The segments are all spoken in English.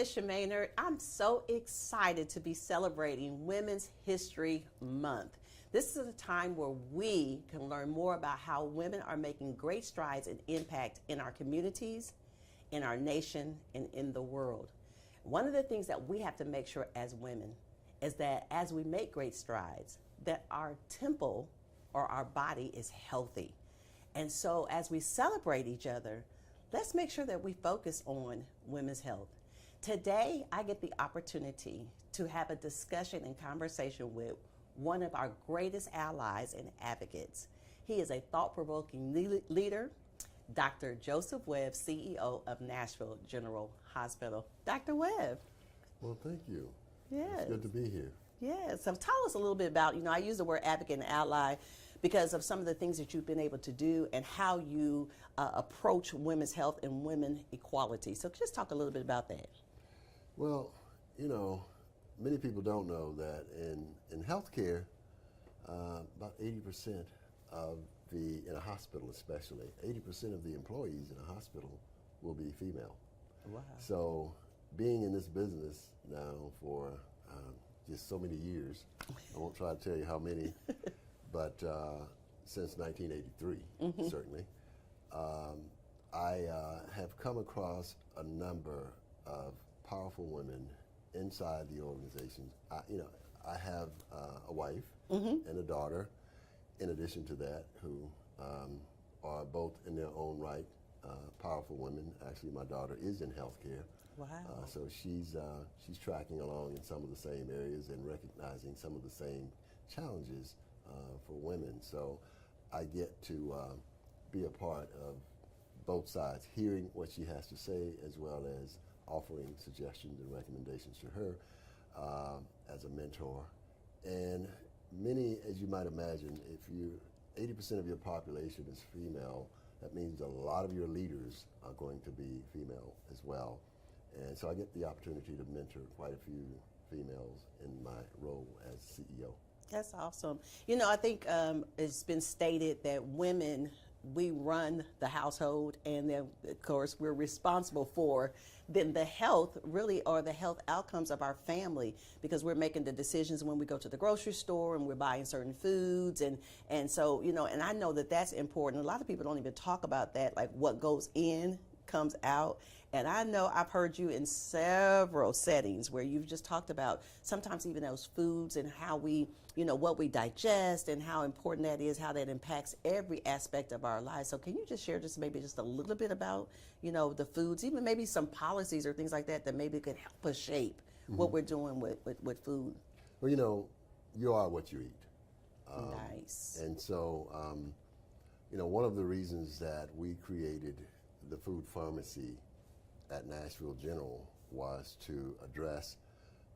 Miss Maynard. I'm so excited to be celebrating Women's History Month. This is a time where we can learn more about how women are making great strides and impact in our communities, in our nation, and in the world. One of the things that we have to make sure as women is that as we make great strides, that our temple or our body is healthy. And so as we celebrate each other, let's make sure that we focus on women's health. Today, I get the opportunity to have a discussion and conversation with one of our greatest allies and advocates. He is a thought-provoking leader, Dr. Joseph Webb, CEO of Nashville General Hospital. Dr. Webb. Well, thank you. Yes. It's good to be here. Yes. So tell us a little bit about, I use the word advocate and ally because of some of the things that you've been able to do and how you approach women's health and women equality. So just talk a little bit about that. Well, many people don't know that in healthcare, about 80% of in a hospital especially, 80% of the employees in a hospital will be female. Wow. So being in this business now for just so many years, I won't try to tell you how many, but since 1983, certainly, I have come across a number of powerful women inside the organization. I have a wife and a daughter, in addition to that, who are both in their own right powerful women. Actually, my daughter is in healthcare. Wow. So she's tracking along in some of the same areas and recognizing some of the same challenges for women. So I get to be a part of both sides, hearing what she has to say, as well as offering suggestions and recommendations to her as a mentor. And many, as you might imagine, if 80% of your population is female, that means a lot of your leaders are going to be female as well. And so I get the opportunity to mentor quite a few females in my role as CEO. That's awesome. I think it's been stated that women, we run the household, and then, of course, we're responsible for then the health, really, or the health outcomes of our family, because we're making the decisions when we go to the grocery store and we're buying certain foods. And so, and I know that that's important. A lot of people don't even talk about that, like what goes in comes out. And I know I've heard you in several settings where you've just talked about sometimes even those foods and how we, what we digest and how important that is, how that impacts every aspect of our lives. So can you just share maybe just a little bit about, the foods, even maybe some policies or things like that maybe could help us shape what we're doing with food? Well, you are what you eat. Nice. And so, one of the reasons that we created the food pharmacy at Nashville General was to address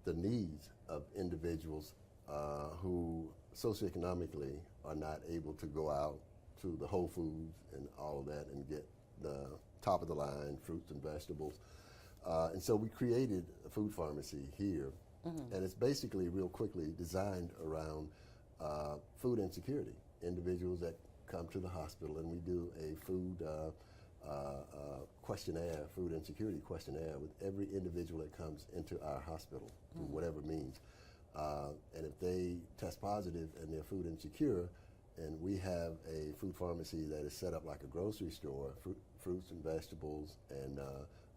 the needs of individuals who socioeconomically are not able to go out to the Whole Foods and all of that and get the top of the line fruits and vegetables. And so we created a food pharmacy here, and it's basically, real quickly, designed around food insecurity. Individuals that come to the hospital, and we do a food questionnaire, food insecurity questionnaire, with every individual that comes into our hospital, through whatever means. And if they test positive and they're food insecure, and we have a food pharmacy that is set up like a grocery store, fruits and vegetables and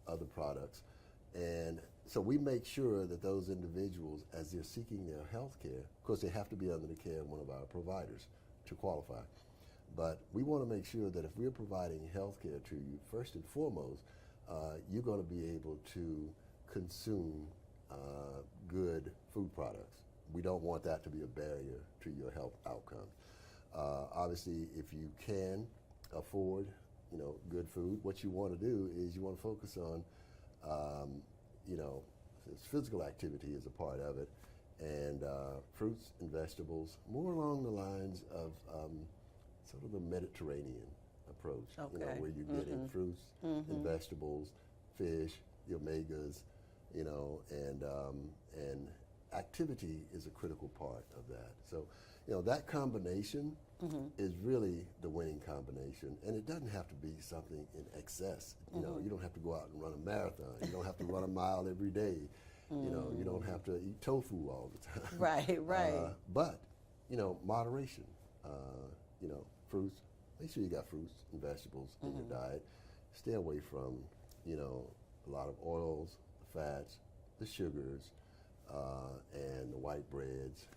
other products. And so we make sure that those individuals, as they're seeking their health care, of course they have to be under the care of one of our providers to qualify. But we want to make sure that if we're providing health care to you, first and foremost, you're going to be able to consume good food products. We don't want that to be a barrier to your health outcomes. Obviously, if you can afford, good food, what you want to do is you want to focus on, physical activity is a part of it, and fruits and vegetables, more along the lines of sort of the Mediterranean approach, where you're getting fruits and vegetables, fish, the omegas, and activity is a critical part of that. So, that combination is really the winning combination, and it doesn't have to be something in excess. You don't have to go out and run a marathon. You don't have to run a mile every day. You don't have to eat tofu all the time. Right. But moderation. Fruits. Make sure you got fruits and vegetables in your diet. Stay away from a lot of oils, fats, the sugars, and the white breads,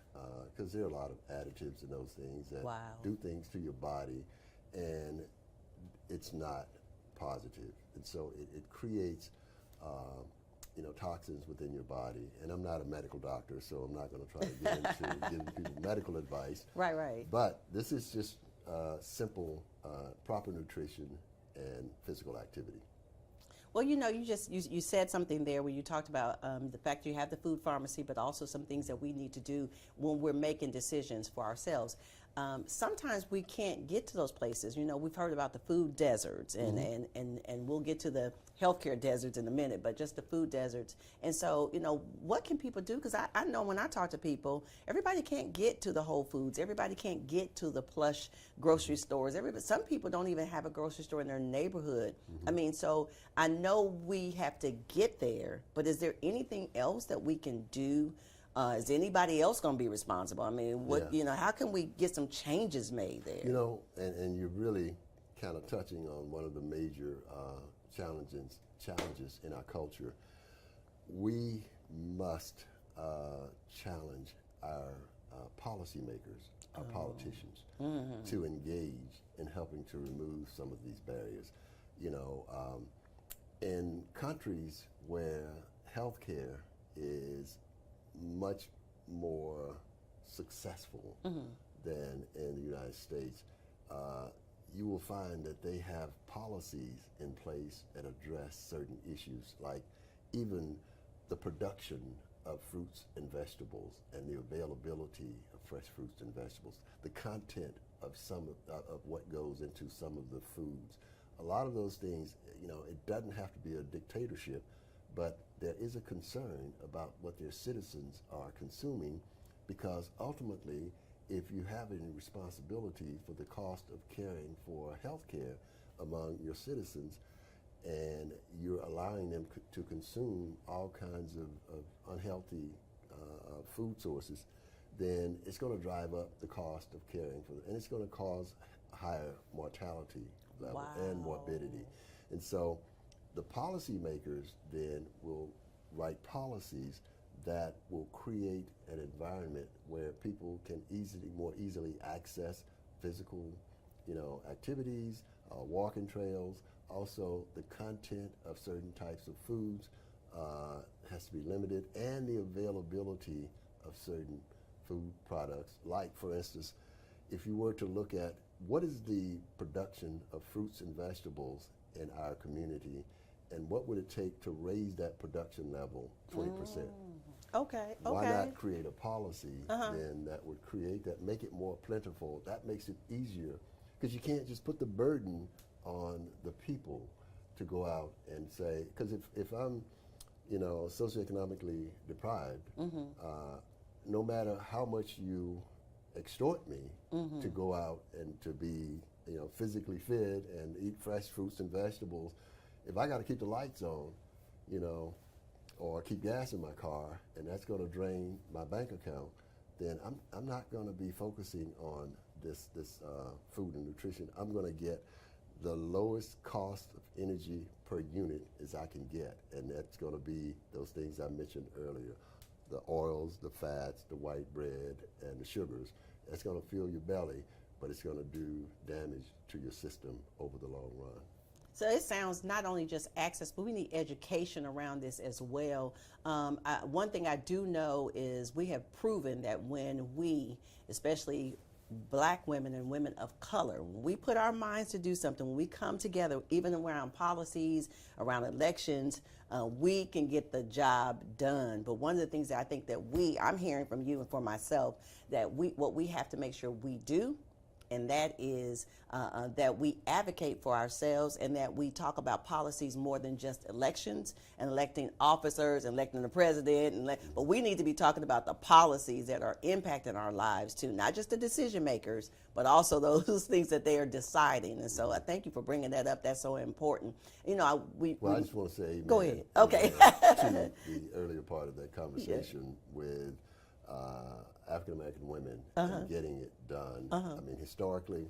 because there are a lot of additives in those things that do things to your body, and it's not positive. And so it creates toxins within your body. And I'm not a medical doctor, so I'm not going to try to get into giving people medical advice. Right. But this is just simple, proper nutrition and physical activity. Well, you said something there where you talked about the fact you have the food pharmacy, but also some things that we need to do when we're making decisions for ourselves. Sometimes we can't get to those places. We've heard about the food deserts, and we'll get to the healthcare deserts in a minute, but just the food deserts. And so, what can people do? Because I know when I talk to people, everybody can't get to the Whole Foods. Everybody can't get to the plush grocery stores. Some people don't even have a grocery store in their neighborhood. So I know we have to get there, but is there anything else that we can do? Is anybody else going to be responsible? How can we get some changes made there? And you're really kind of touching on one of the major challenges in our culture. We must challenge our policymakers, our politicians, to engage in helping to remove some of these barriers. In countries where healthcare is much more successful than in the United States, you will find that they have policies in place that address certain issues, like even the production of fruits and vegetables and the availability of fresh fruits and vegetables, the content of some of what goes into some of the foods. A lot of those things, it doesn't have to be a dictatorship, but there is a concern about what their citizens are consuming, because ultimately, if you have any responsibility for the cost of caring for health care among your citizens, and you're allowing them to consume all kinds of unhealthy food sources, then it's going to drive up the cost of caring for them, and it's going to cause higher mortality level and morbidity. And so the policymakers then will write policies that will create an environment where people can more easily access physical, activities, walking trails. Also, the content of certain types of foods has to be limited, and the availability of certain food products. Like, for instance, if you were to look at what is the production of fruits and vegetables in our community, and what would it take to raise that production level 20%? Okay. Why not create a policy then that would create that, make it more plentiful? That makes it easier, because you can't just put the burden on the people to go out and say, because if I'm, socioeconomically deprived, no matter how much you extort me to go out and to be, physically fit and eat fresh fruits and vegetables, if I got to keep the lights on, or keep gas in my car, and that's going to drain my bank account, then I'm not going to be focusing on this food and nutrition. I'm going to get the lowest cost of energy per unit as I can get, and that's going to be those things I mentioned earlier: the oils, the fats, the white bread, and the sugars. That's going to fill your belly, but it's going to do damage to your system over the long run. So it sounds not only just access, but we need education around this as well. One thing I do know is we have proven that when we, especially Black women and women of color, when we put our minds to do something, when we come together, even around policies, around elections, we can get the job done. But one of the things that I think that I'm hearing from you and for myself, that what we have to make sure we do and that is that we advocate for ourselves and that we talk about policies more than just elections and electing officers and electing the president. But we need to be talking about the policies that are impacting our lives too, not just the decision makers, but also those things that they are deciding. And so I thank you for bringing that up. That's so important. You know, I just want to say amen. Go ahead. Okay. To the earlier part of that conversation with African American women and getting it done. I mean, historically,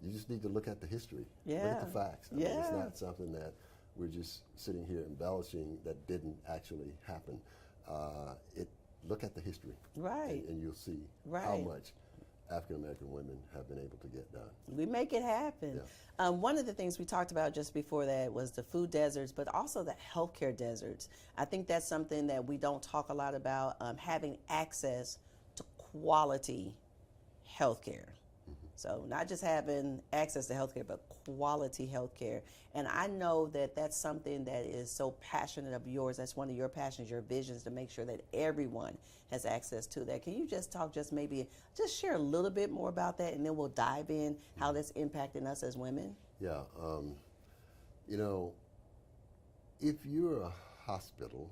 you just need to look at the history. Look at the facts. I mean, it's not something that we're just sitting here embellishing that didn't actually happen. Look at the history. Right. And you'll see how much African American women have been able to get done. We make it happen. Yeah. One of the things we talked about just before that was the food deserts, but also the healthcare deserts. I think that's something that we don't talk a lot about, having access to quality healthcare. So not just having access to healthcare, but quality healthcare. And I know that that's something that is so passionate of yours. That's one of your passions, your visions, to make sure that everyone has access to that. Can you just talk, just share a little bit more about that, and then we'll dive in how that's impacting us as women? Yeah. You know, if you're a hospital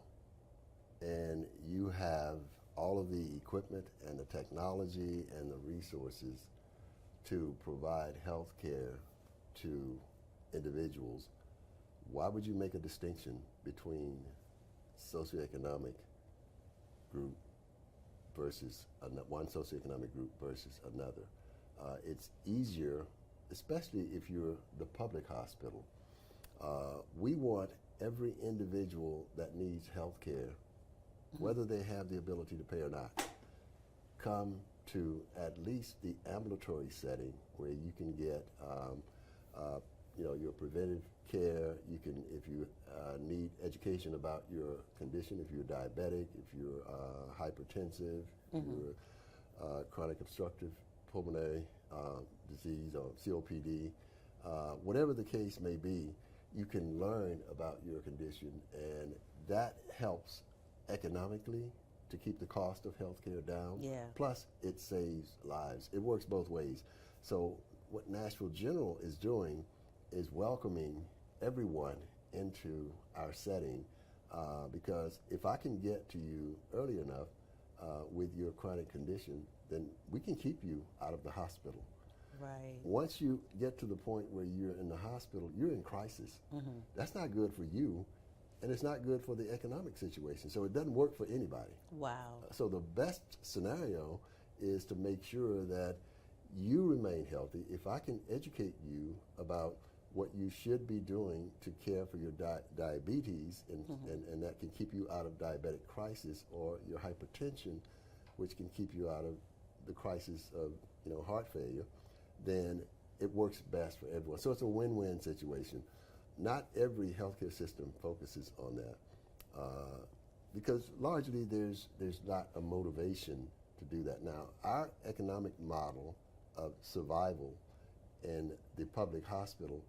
and you have all of the equipment and the technology and the resources to provide health care to individuals, why would you make a distinction between socioeconomic group versus one socioeconomic group versus another? It's easier, especially if you're the public hospital. We want every individual that needs health care, whether they have the ability to pay or not, come to at least the ambulatory setting where you can get your preventive care. You can, if you need education about your condition, if you're diabetic, if you're hypertensive, if you're chronic obstructive pulmonary disease or COPD, whatever the case may be, you can learn about your condition, and that helps economically to keep the cost of healthcare down. Yeah. Plus, it saves lives. It works both ways. So what Nashville General is doing is welcoming everyone into our setting, because if I can get to you early enough with your chronic condition, then we can keep you out of the hospital. Right. Once you get to the point where you're in the hospital, you're in crisis. That's not good for you, and it's not good for the economic situation. So it doesn't work for anybody. Wow. So the best scenario is to make sure that you remain healthy. If I can educate you about what you should be doing to care for your diabetes, and that can keep you out of diabetic crisis, or your hypertension, which can keep you out of the crisis of heart failure, then it works best for everyone. So it's a win-win situation. Not every healthcare system focuses on that, because largely there's not a motivation to do that. Now, our economic model of survival in the public hospital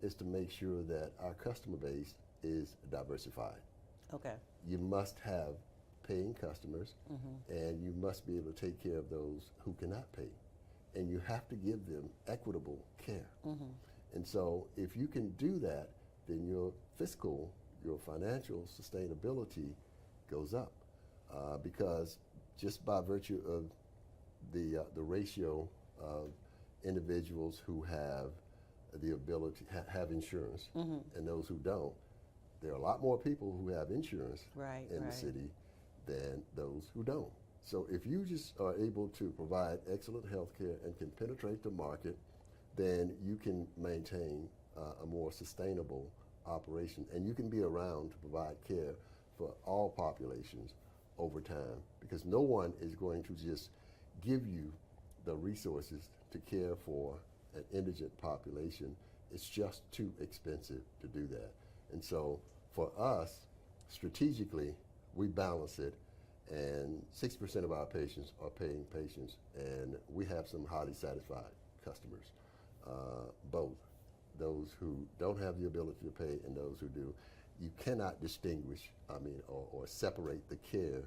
is to make sure that our customer base is diversified. Okay. You must have paying customers, and you must be able to take care of those who cannot pay. And you have to give them equitable care. And so if you can do that, then your financial sustainability goes up, because just by virtue of the ratio of individuals who have the ability have insurance and those who don't, there are a lot more people who have insurance in the city than those who don't. So if you just are able to provide excellent health care and can penetrate the market, then you can maintain a more sustainable operation, and you can be around to provide care for all populations over time, because no one is going to just give you the resources to care for an indigent population. It's just too expensive to do that. And so for us, strategically, we balance it, and 60% of our patients are paying patients, and we have some highly satisfied customers, both those who don't have the ability to pay and those who do. You cannot distinguish, or separate the care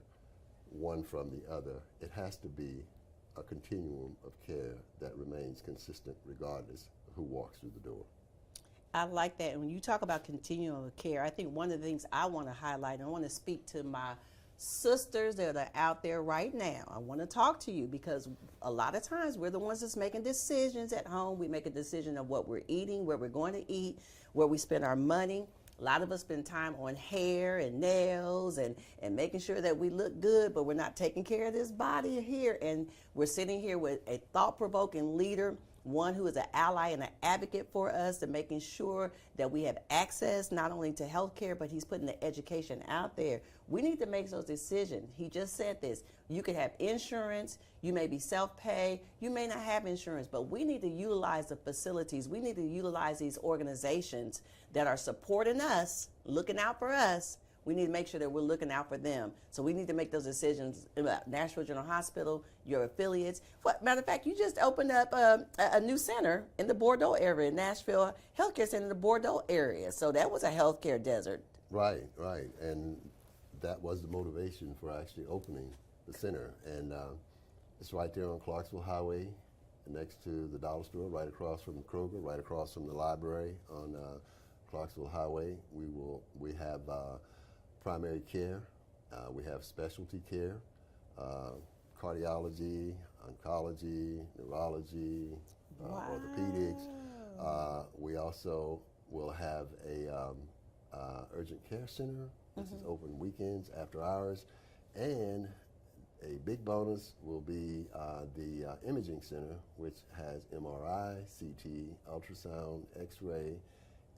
one from the other. It has to be a continuum of care that remains consistent regardless of who walks through the door. I like that. And when you talk about continuum of care, I think one of the things I want to highlight, and I want to speak to my sisters that are out there right now. I want to talk to you because a lot of times we're the ones that's making decisions at home. We make a decision of what we're eating, where we're going to eat, where we spend our money. A lot of us spend time on hair and nails and making sure that we look good, but we're not taking care of this body here. And we're sitting here with a thought-provoking leader, one who is an ally and an advocate for us, and making sure that we have access not only to health care, but he's putting the education out there. We need to make those decisions. He just said this. You could have insurance, you may be self-pay, you may not have insurance, but we need to utilize the facilities. We need to utilize these organizations that are supporting us, looking out for us. We need to make sure that we're looking out for them. So we need to make those decisions about Nashville General Hospital, your affiliates. Matter of fact, you just opened up a new center in the Bordeaux area, Nashville Healthcare Center in the Bordeaux area. So that was a healthcare desert. Right, right. And that was the motivation for actually opening the center. And it's right there on Clarksville Highway, next to the dollar store, right across from Kroger, right across from the library on Clarksville Highway. We have primary care, we have specialty care, cardiology, oncology, neurology, orthopedics. We also will have a urgent care center. This is open weekends, after hours, and a big bonus will be the imaging center, which has MRI, CT, ultrasound, X-ray,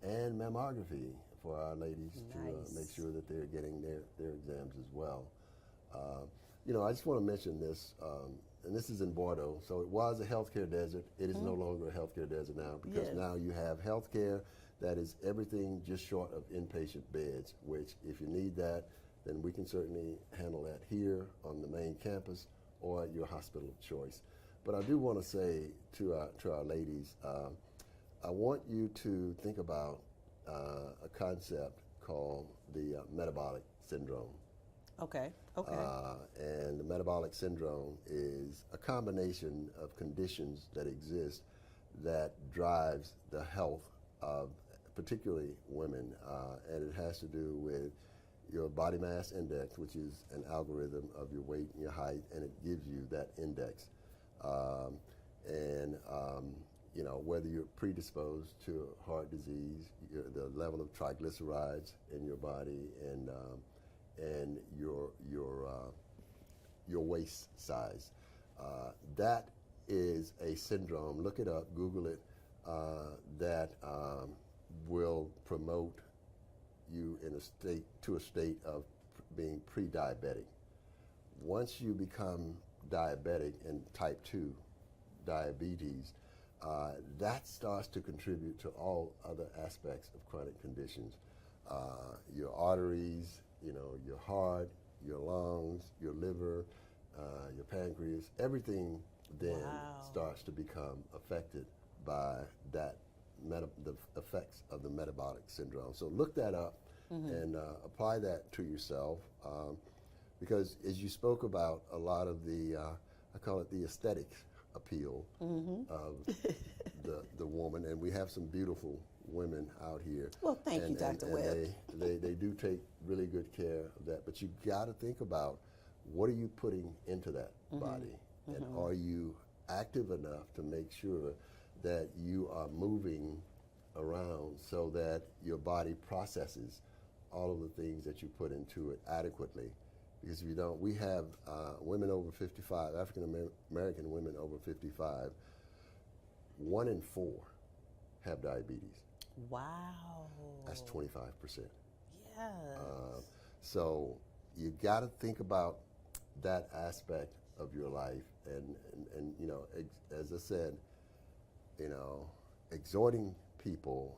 and mammography for our ladies to make sure that they're getting their exams as well. You know, I just want to mention this, and this is in Bordeaux. So it was a healthcare desert. It is no longer a healthcare desert now, because now you have healthcare that is everything just short of inpatient beds, which if you need that, then we can certainly handle that here on the main campus or at your hospital of choice. But I do want to say to our ladies, I want you to think about a concept called the metabolic syndrome. Okay. And the metabolic syndrome is a combination of conditions that exist that drives the health of particularly women, and it has to do with your body mass index, which is an algorithm of your weight and your height, and it gives you that index. You know, whether you're predisposed to heart disease, the level of triglycerides in your body, and your waist size. That is a syndrome. Look it up, Google it. That will promote you in a state of being pre-diabetic. Once you become diabetic and type 2 diabetes, that starts to contribute to all other aspects of chronic conditions. Your arteries, you know, your heart, your lungs, your liver, your pancreas, everything then starts to become affected by that the effects of the metabolic syndrome. So look that up and apply that to yourself, because as you spoke about a lot of the, I call it the aesthetic appeal of the woman, and we have some beautiful women out here. Well, thank you, Dr. Webb. They do take really good care of that, but you got to think about what are you putting into that body, and are you active enough to make sure that you are moving around so that your body processes all of the things that you put into it adequately. Because if you don't, we have women over 55, African American women over 55, 1 in 4 have diabetes. Wow. That's 25%. Yes. So you got to think about that aspect of your life, and you know, as I said, you know, exhorting people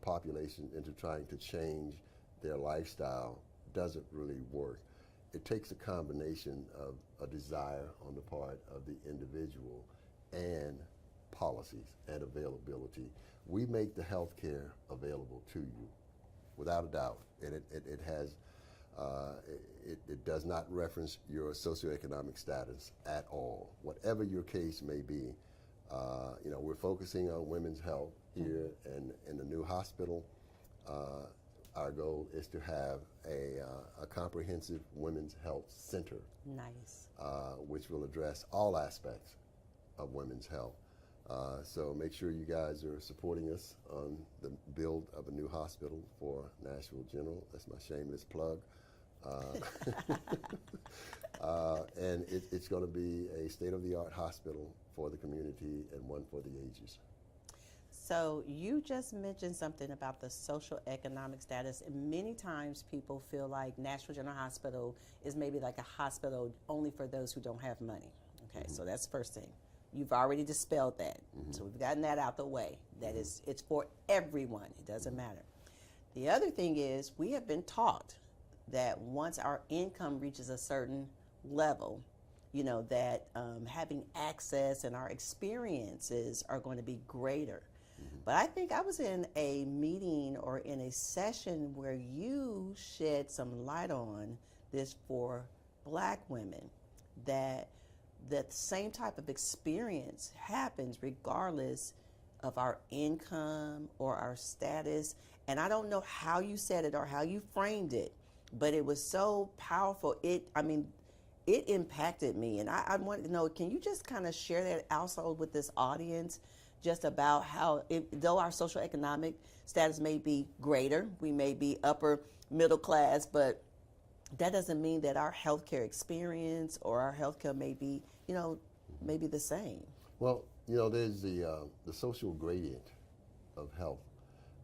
population into trying to change their lifestyle doesn't really work. It takes a combination of a desire on the part of the individual and policies and availability. We make the health care available to you, without a doubt, and it has It does not reference your socioeconomic status at all, whatever your case may be. We're focusing on women's health here, and in the new hospital, our goal is to have a comprehensive women's health center. Nice. Which will address all aspects of women's health. So make sure you guys are supporting us on the build of a new hospital for Nashville General. That's my shameless plug. And it's going to be a state-of-the-art hospital for the community and one for the ages. So you just mentioned something about the social economic status, and many times people feel like Nashville General Hospital is maybe like a hospital only for those who don't have money. Okay, so that's the first thing. You've already dispelled that. So we've gotten that out the way. That is, it's for everyone. It doesn't matter. The other thing is, we have been taught that once our income reaches a certain level, that having access and our experiences are going to be greater. But I think I was in a meeting or in a session where you shed some light on this for Black women, that the same type of experience happens regardless of our income or our status. And I don't know how you said it or how you framed it, but it was so powerful. It impacted me. And I wanted to know, can you just kind of share that also with this audience, just about how, though our social economic status may be greater, we may be upper middle class, but that doesn't mean that our healthcare experience or our healthcare may be, maybe the same. Well, there's the social gradient of health,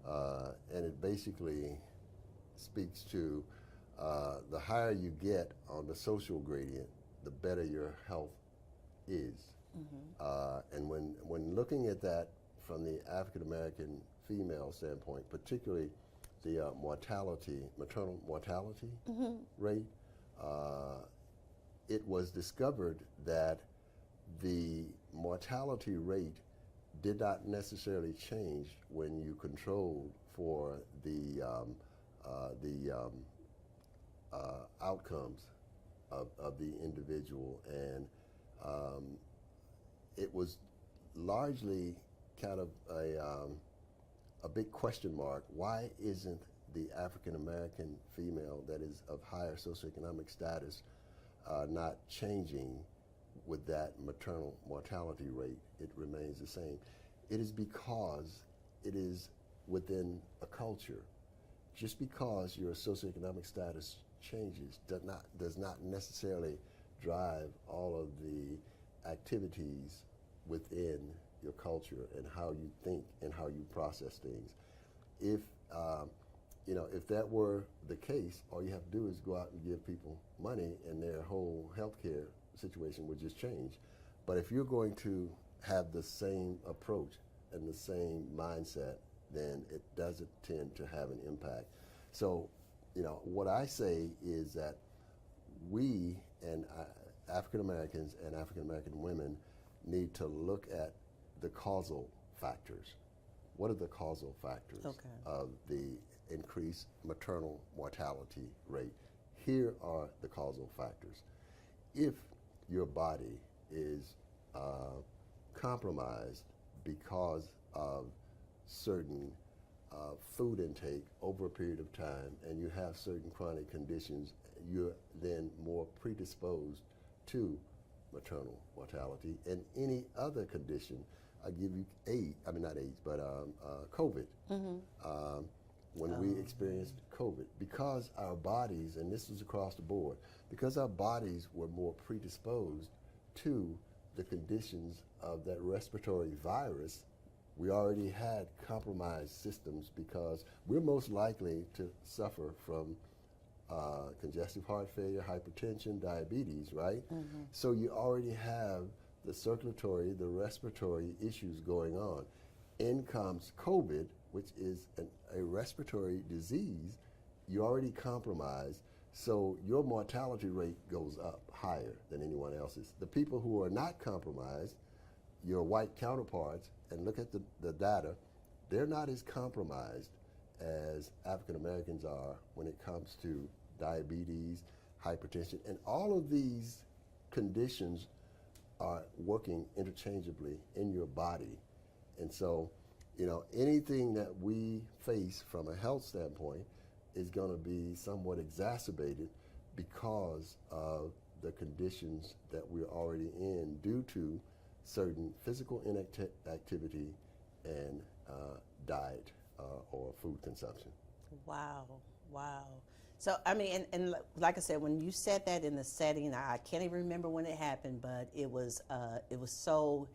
and it basically speaks to the higher you get on the social gradient, the better your health is. And when looking at that from the African American female standpoint, particularly the maternal mortality rate, it was discovered that the mortality rate did not necessarily change when you controlled for the outcomes of the individual, and it was largely kind of a big question mark. Why isn't the African American female that is of higher socioeconomic status not changing with that maternal mortality rate? It remains the same. It is because it is within a culture. Just because your socioeconomic status changes does not necessarily drive all of the activities within your culture and how you think and how you process things. If if that were the case, all you have to do is go out and give people money, and their whole healthcare situation would just change. But if you're going to have the same approach and the same mindset, then it doesn't tend to have an impact. So, what I say is that we and African Americans and African American women need to look at the causal factors. What are the causal factors of the increased maternal mortality rate? Here are the causal factors. If your body is compromised because of certain food intake over a period of time, and you have certain chronic conditions, you're then more predisposed to maternal mortality. And any other condition, I give you COVID. When we experienced COVID, because our bodies, and this was across the board, because our bodies were more predisposed to the conditions of that respiratory virus, we already had compromised systems, because we're most likely to suffer from congestive heart failure, hypertension, diabetes, right? So you already have the circulatory, the respiratory issues going on. In comes COVID, which is a respiratory disease. You're already compromised, so your mortality rate goes up higher than anyone else's. The people who are not compromised, your white counterparts, and look at the data, they're not as compromised as African Americans are when it comes to diabetes, hypertension, and all of these conditions are working interchangeably in your body. And so, anything that we face from a health standpoint is going to be somewhat exacerbated because of the conditions that we're already in due to certain physical inactivity and diet or food consumption. Wow, wow. So, I mean, and like I said, when you said that in the setting, I can't even remember when it happened, but it was so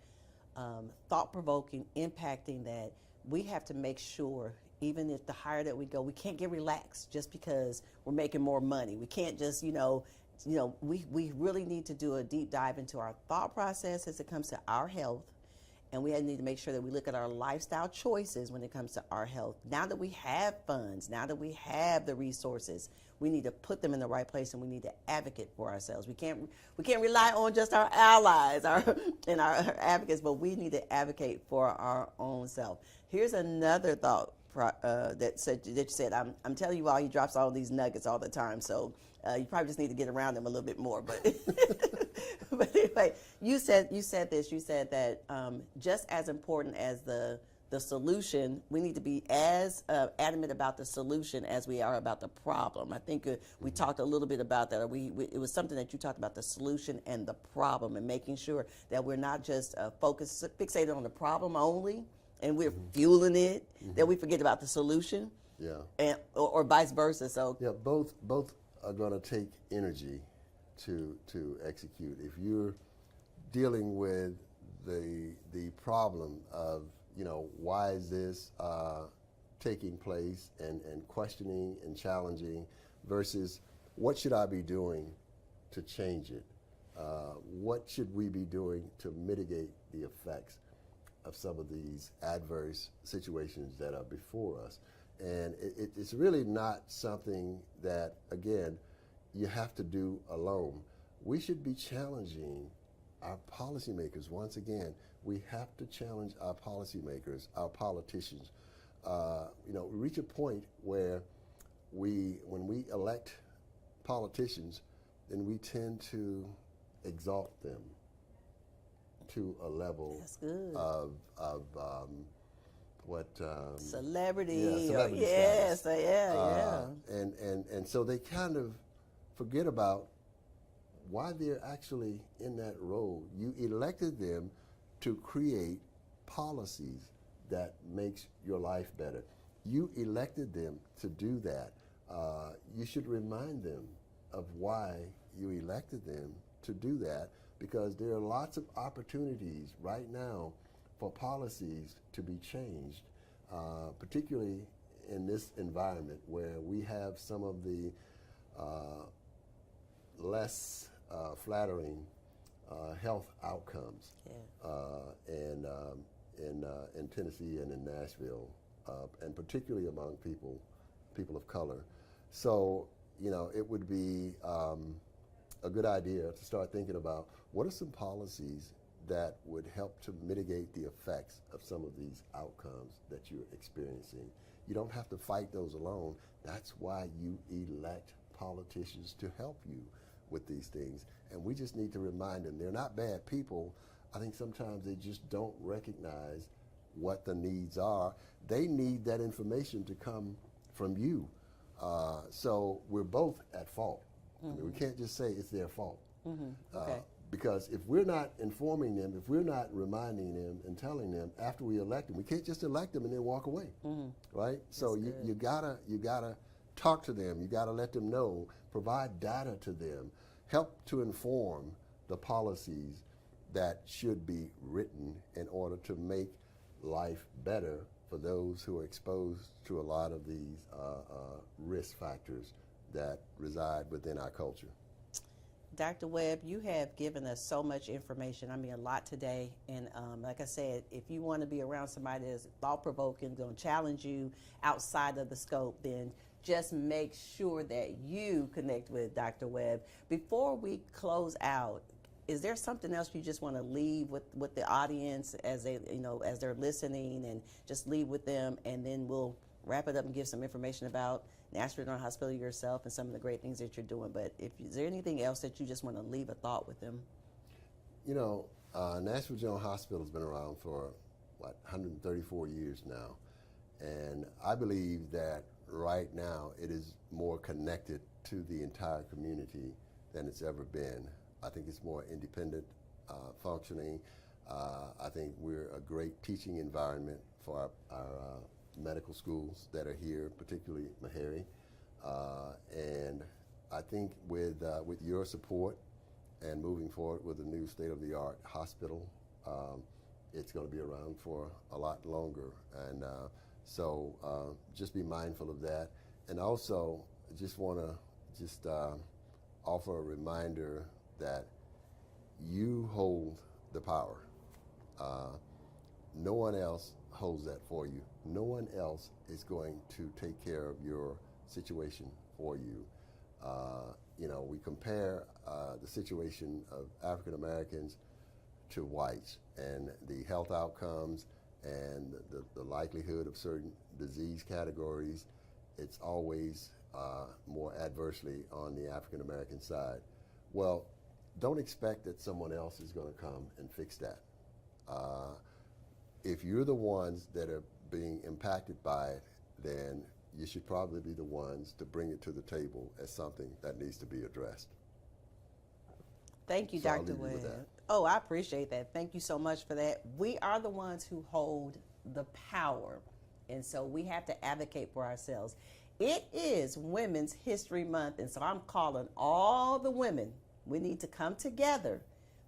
thought-provoking, impacting, that we have to make sure, even if the higher that we go, we can't get relaxed just because we're making more money. We can't just, we really need to do a deep dive into our thought process as it comes to our health. And we need to make sure that we look at our lifestyle choices when it comes to our health. Now that we have funds, now that we have the resources, we need to put them in the right place, and we need to advocate for ourselves. We can't rely on just our allies and our advocates, but we need to advocate for our own self. Here's another thought that you said. I'm telling you all, he drops all these nuggets all the time, so you probably just need to get around them a little bit more. But but anyway, you said this. You said that just as important as the solution, we need to be as adamant about the solution as we are about the problem. I think we talked a little bit about that. It was something that you talked about, the solution and the problem, and making sure that we're not just fixated on the problem only, and we're fueling it, that we forget about the solution. Yeah. And or vice versa. So yeah, both are going to take energy to execute. If you're dealing with the problem of, why is this taking place, and questioning and challenging, versus what should I be doing to change it? What should we be doing to mitigate the effects of some of these adverse situations that are before us? And it's really not something that, again, you have to do alone. We should be challenging our policymakers. Once again, we have to challenge our policymakers, our politicians. Reach a point where when we elect politicians, then we tend to exalt them to a level of celebrity. Yeah, celebrity yes, status. yeah. And so they kind of forget about why they're actually in that role. You elected them to create policies that makes your life better. You elected them to do that. You should remind them of why you elected them to do that, because there are lots of opportunities right now for policies to be changed, particularly in this environment where we have some of the less flattering health outcomes in Tennessee and in Nashville, and particularly among people of color. So, it would be a good idea to start thinking about what are some policies that would help to mitigate the effects of some of these outcomes that you're experiencing. You don't have to fight those alone. That's why you elect politicians to help you with these things. And we just need to remind them they're not bad people. I think sometimes they just don't recognize what the needs are. They need that information to come from you. So we're both at fault. I mean, we can't just say it's their fault. Okay. Because if we're not informing them, if we're not reminding them and telling them after we elect them, we can't just elect them and then walk away, right? So you gotta talk to them. You gotta let them know, provide data to them, help to inform the policies that should be written in order to make life better for those who are exposed to a lot of these risk factors that reside within our culture. Dr. Webb, you have given us so much information. I mean, a lot today. And like I said, if you want to be around somebody that's thought-provoking, going to challenge you outside of the scope, then just make sure that you connect with Dr. Webb. Before we close out, is there something else you just want to leave with the audience as they, as they're listening, and just leave with them, and then we'll wrap it up and give some information about Nashville General Hospital yourself and some of the great things that you're doing. But is there anything else that you just want to leave a thought with them? You know, Nashville General Hospital has been around for, 134 years now. And I believe that right now it is more connected to the entire community than it's ever been. I think it's more independent functioning. I think we're a great teaching environment for our medical schools that are here, particularly Meharry. And I think with your support and moving forward with a new state-of-the-art hospital, it's going to be around for a lot longer. And so just be mindful of that. And also just want to offer a reminder that you hold the power. No one else holds that for you. No one else is going to take care of your situation for you. You know, we compare the situation of African Americans to whites and the health outcomes and the likelihood of certain disease categories. It's always more adversely on the African American side. Well, don't expect that someone else is going to come and fix that. If you're the ones that are being impacted by it, then you should probably be the ones to bring it to the table as something that needs to be addressed. Thank you, So I'll Dr. leave you with Webb. that. Oh, I appreciate that. Thank you so much for that. We are the ones who hold the power, and so we have to advocate for ourselves. It is Women's History Month, and so I'm calling all the women. We need to come together.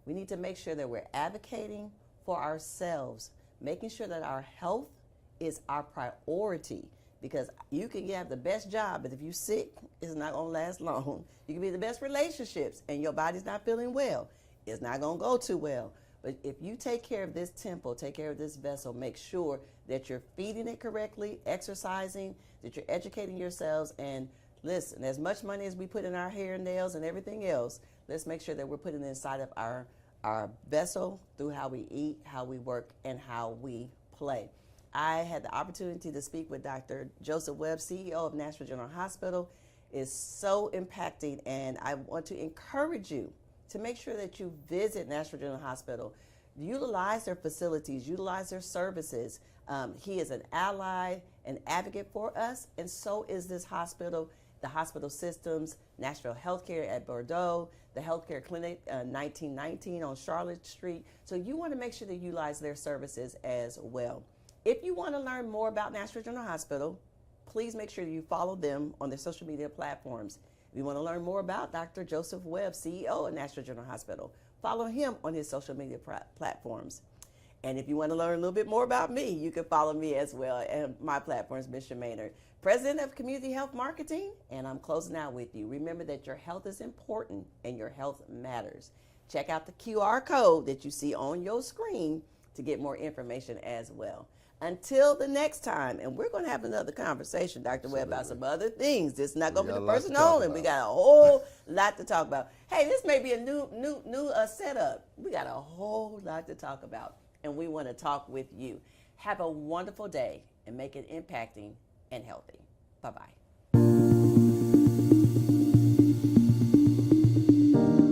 We need to make sure that we're advocating for ourselves, making sure that our health is our priority, because you can have the best job, but if you're sick, it's not going to last long. You can be the best relationships, and your body's not feeling well. It's not going to go too well. But if you take care of this temple, take care of this vessel, make sure that you're feeding it correctly, exercising, that you're educating yourselves, and listen, as much money as we put in our hair and nails and everything else, let's make sure that we're putting it inside of our vessel through how we eat, how we work, and how we play. I had the opportunity to speak with Dr. Joseph Webb, CEO of Nashville General Hospital. It's so impacting, and I want to encourage you to make sure that you visit Nashville General Hospital, utilize their facilities, utilize their services. He is an ally, an advocate for us, and so is this hospital, the hospital systems, Nashville Healthcare at Bordeaux, the Healthcare Clinic 1919 on Charlotte Street. So you want to make sure that you utilize their services as well. If you want to learn more about Nashville General Hospital, please make sure you follow them on their social media platforms. If you want to learn more about Dr. Joseph Webb, CEO of Nashville General Hospital, follow him on his social media platforms. And if you want to learn a little bit more about me, you can follow me as well at my platforms, Ms. Maynard, President of Community Health Marketing, and I'm closing out with you. Remember that your health is important and your health matters. Check out the QR code that you see on your screen to get more information as well. Until the next time, and we're going to have another conversation, Dr. Webb, about some other things. This is not going to be the person only. We got a whole lot to talk about. Hey, this may be a new setup. We got a whole lot to talk about, and we want to talk with you. Have a wonderful day and make it impacting and healthy. Bye-bye.